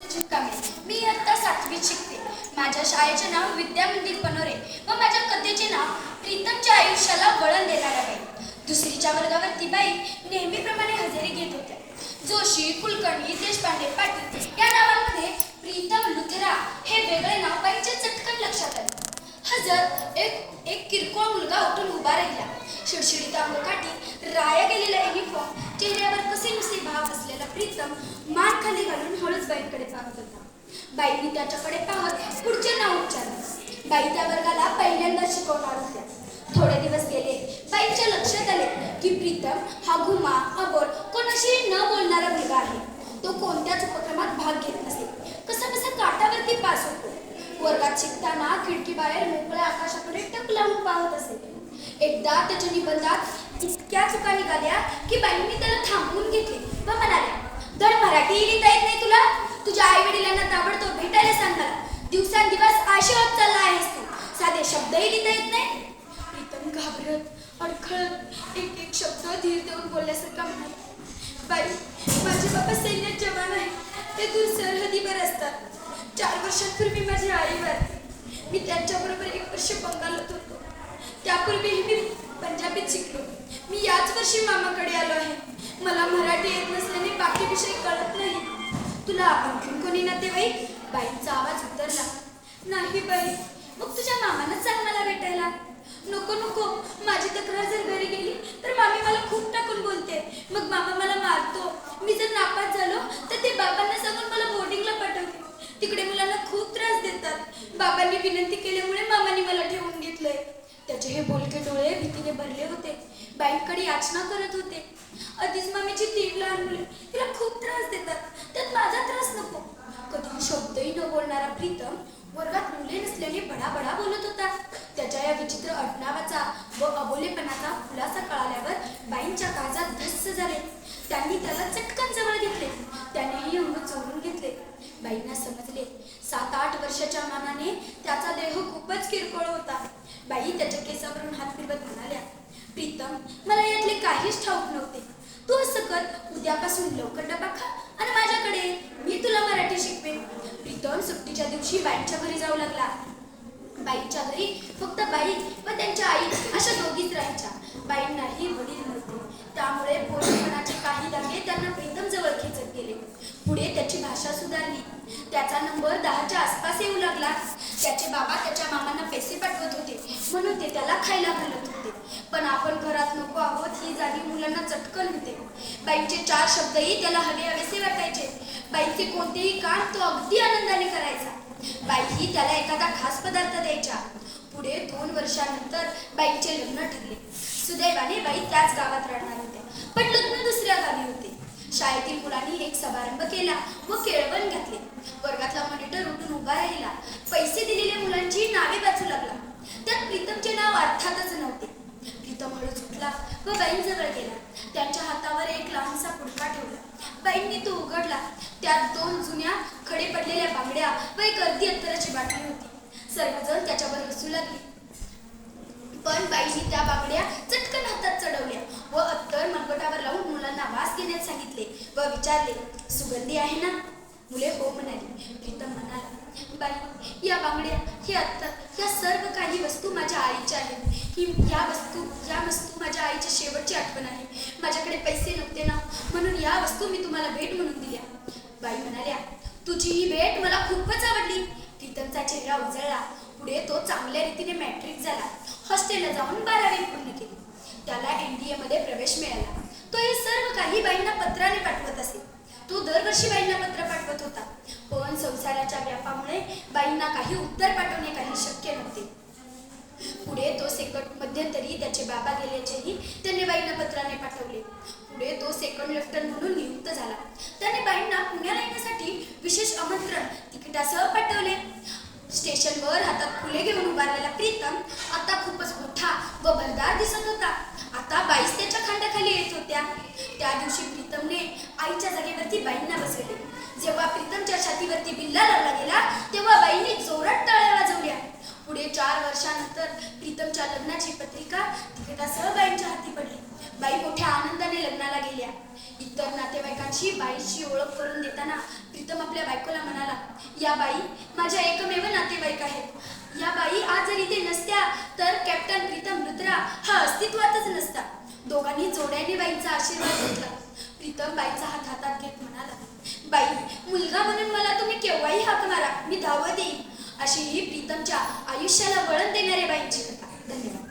मी इयत्ता 7वीत शिकते. माझ्या शाळेचे नाव विद्या मंदिर पनोरे व माझ्या कथेचे नाव प्रीतमच्या आयुष्याला वळण देणाऱ्या बाई. दुसरीच्या वर्गावर ती बाई नेहमीप्रमाणे हजेरी घेत होत्या. जोशी, कुलकर्णी, देशपांडे, पाटील या नावांमध्ये प्रीतम लुथरा हे वेगळे नाव बाईच्या चटकन लक्षात आले. हजर एक किरकोळ मुलगा उठून उभा राहिला. शिडशिडीत अंगकाठी, राया गेलेला युनिफॉर्म, चेहऱ्यावर कसेनुसे भाव असलेला प्रीतम मान खाली घालून हळूच बाईंकडे पाहत होता. बाईंनी त्याच्याकडे पाहत पुढचे नाव उच्चारले. बाई त्या वर्गाला पहिल्यांदा शिकवणार होत्या. थोडे दिवस गेले. बाईंच्या लक्षात आले की प्रीतम हा घुमा, अबोल, कोणाशीही न बोलणारा मुलगा आहे. तो कोणत्याच उपक्रमात भाग घेत नसे. कसा काठावरती पास होतो. वर्गात शिकताना खिडकीबाहेर मोकळ्या आकाशाकडे टक लावून पाहत असे. एकदा त्याच्या निबंधात इतक्या चुका निघाल्या की बाईंनी त्याला थांबवून घेतले व म्हणाल्या, धड मराठी लिहिता येत नाही तुला? तुझ्या आई वडिलांना ताबडतोब भेटायला सांग मला. दिवसांदिवस आशे होत चालला आहेस तू. साधे शब्दही लिहिता येत नाही. प्रीतम घाबरत, अडखळत एक शब्द धीर देऊन बोलल्यासारखा म्हणाला, बाई, माझे बाबा सैन्यात जवान आहे. ते दूर सरहदीवर असतात. 4 वर्षांपूर्वी माझी आई वारली. मी त्यांच्याबरोबर 1 वर्ष बंगालात होतो. त्यापूर्वीही मी पंजाबीत शिकलो. मी याच वर्षी मामाकडे आलो आहे. मला मराठी येत नसल्याने बाकी विषय कळत नाही. तुला आणखीन कोणी नातेवाईक? बाईंचा आवाज उतरला. नाही बाई. मग तुझ्या मामांनाच सांग मला भेटायला. नको नको, माझी तक्रार जर घरी गेली तर मामी मला खूप टाकून बोलते. मग मामा मला मारतो. मी जर नापास झालो तर ते बाबांना सांगून मला बोर्डिंगला पाठवते. तिकडे मुलांना खूप त्रास देतात. बाबांनी विनंती केल्यामुळे मामांनी मला ठेवून घेतलंय. त्याचे हे बोलके डोळे भीतीने भरले होते. बाईंकडे याचना करत होते. आधीच मामीची 3 लहान मुले तिला खूप त्रास देतात. त्यात माझा त्रास नको. कधी शब्दही न बोलणारा प्रीतम वर्गात मुले नसल्याने बडाबडा बोलत होता. त्याच्या या विचित्र आडनावाचा व अबोलेपणाचा खुलासा कळाल्यावर बाईंच्या काळजात धस्स झाले. त्यांनी त्याला चटकन जवळ घेतले. त्यानेही अंग चोरून घेतले. बाईंना समजले 7-8 वर्षाच्या मानाने त्याचा देह खूपच किरकोळ होता. बाई त्याच्या केसावरून हात फिरवत म्हणाल्या, प्रीतम, मला यातले काहीच ठाऊक नव्हते. तू असं कर, उद्यापासून लवकर डबा खा आणि माझ्याकडे ये. मी तुला मराठी शिकवेन. प्रीतम सुट्टीच्या दिवशी बाईंच्या घरी जाऊ लागला. बाईंच्या घरी फक्त बाई व त्यांच्या आई अशा दोघीच राहायच्या. बाईंनाही वडील नव्हते. त्यामुळे पोरपणाचे काही धागे त्यांना प्रीतम जवळ खेचत गेले. पुढे त्याची भाषा सुधारली. त्याचा नंबर 10च्या आसपास येऊ लागला. त्याचे बाबा त्याच्या मामांना पैसे पाठवत होते म्हणून ते त्याला खायला घालत होते. पण आपण घरात नको आहोत ही जाणीव मुलांना चटकन होते. बाईंचे 4 शब्दही त्याला हवेसे वाटायचे. बाईंचे कोणतेही काम तो अगदी आनंदाने करायचा. बाईही त्याला एखादा खास पदार्थ द्यायच्या. पुढे 2 वर्षानंतर बाईंचे लग्न ठरले. सुदैवाने बाई त्याच गावात राहणार होत्या, पण लग्न दुसऱ्या गावी होते. शाळेतील मुलांनी एक समारंभ केला व केळवण घातले. वर्गातला मॉनिटर उठून उभा राहिला. पैसे दिलेल्या मुलांची नावे वाचू लागला. त्यात प्रीतमचे नाव अर्थातच नव्हते. प्रीतम हळूच उठला व बाईंजवळ गेला. त्यांच्या हातावर एक लहानसा पुडका ठेवला. बाईंनी तो उघडला. त्यात 2 जुन्या खडे पडलेल्या बांगड्या व एक अर्धी अत्तराची बाटली होती. सर्वजण त्याच्यावर हसू लागले. पण बाईंनी त्या बांगड्या चटकन हातात चढवल्या व अत्तर मनगटावर लावून मुलांना वास घेण्यास सांगितले व विचारले, सुगंधी आहे ना? मुले हो म्हणाली. प्रीतम म्हणाला, बाई, या बांगड्या, हे अत्तर, या सर्व काही वस्तू माझ्या आईच्या आहेत. या वस्तू माझ्या आईची शेवटची आठवण आहे. माझ्याकडे पैसे नव्हते ना, म्हणून या वस्तू मी तुम्हाला भेट म्हणून दिल्या. बाई म्हणाल्या, तुझी ही भेट मला खूपच आवडली. प्रीतमचा चेहरा उजळला. पुढे तो चांगल्या रीतीने मॅट्रिक झाला. हॉस्टेलला जाऊन 12वी पूर्ण केली. त्याला NDA मध्ये प्रवेश मिळाला. तो हे सर्व काही बाईंना पत्राने पाठवत असे. तो दरवर्षी बाईंना पत्र पाठवत होता. पण संसाराच्या व्यापामुळे बाईंना काही उत्तर पाठवणे काही शक्य नव्हते. पुढे तो मध्यंतरी त्याचे बाबा गेल्याचेही त्यांनी बाईंना पत्राने पाठवले. पुढे तो सेकंड लेफ्टनंट म्हणून नियुक्त झाला. त्याने बाईंना पुण्याला येण्यासाठी विशेष आमंत्रण तिकिटासह पाठवले. स्टेशनवर हातात फुले घेऊन उभारलेला प्रीतम आता खूपच मोठा व भरदार दिसत होता. आता बाईच त्याच्या खांद्याखाली येत होत्या. त्या दिवशी प्रीतमने आईच्या जागेवरती बाईंना बसवले. जेव्हा प्रीतमच्या छातीवरती बिल्ला लावला गेला तेव्हा बाईंनी जोरात टाळ्या वाजवल्या. पुढे 4 वर्षानंतर प्रीतमच्या लग्नाची पत्रिका तिकिटासह बाईंच्या हाती पडली. बाई मोठ्या आनंदाने लग्नाला गेल्या. इतर नातेवाईकांशी बाईची ओळख करून देताना प्रीतम आपल्या बायकोला म्हणाला, या बाई माझ्या एकमेव नातेवाईक आहेत. या बाई आज जर इथे नसत्या तर कॅप्टन प्रीतम रुद्रा हा अस्तित्वातच नसता. दोघांनी जोड्याने बाईंचा आशीर्वाद घेतला. प्रीतम बाईचा हात हातात घेत म्हणाला, बाई, मुलगा म्हणून मला तुम्ही केव्हाही हाक मारा, मी धावत येईन. अशी ही प्रीतमच्या आयुष्याला वळण देणाऱ्या बाईंची कथा. धन्यवाद.